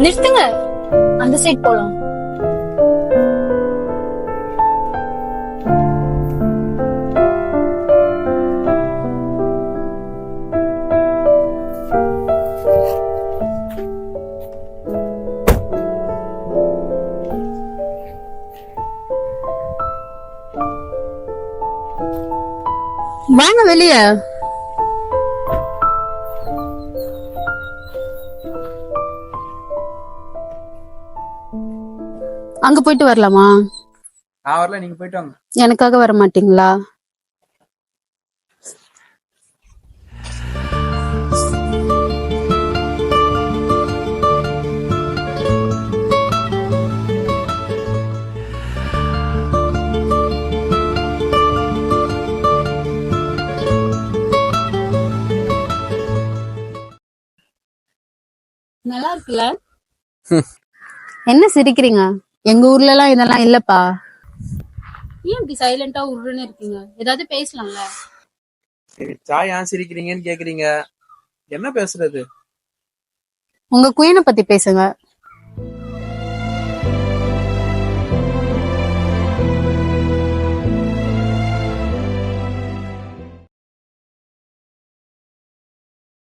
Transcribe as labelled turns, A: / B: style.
A: நிறுத்துங்க, அந்த சைட் போலாம். வாங்க வெளிய. அங்க போயிட்டு வரலாமா?
B: நான் வரல, நீங்க போயிட்டு வாங்க.
A: எனக்காக வர மாட்டீங்களா? நல்லா இருக்குல்ல? என்ன சிரிக்கிறீங்க? எங்க ஊர்ல எல்லாம் இதெல்லாம் இல்லப்பா. ஏன் இப்படி சைலண்டா உருன்னு இருக்கீங்க? ஏதாவது பேசலாம்ல?
B: சரி, சாய் ஏன் சிரிக்கிறீங்கன்னு கேக்குறீங்க, என்ன பேசுறது?
A: உங்க குயினை பத்தி பேசுங்க.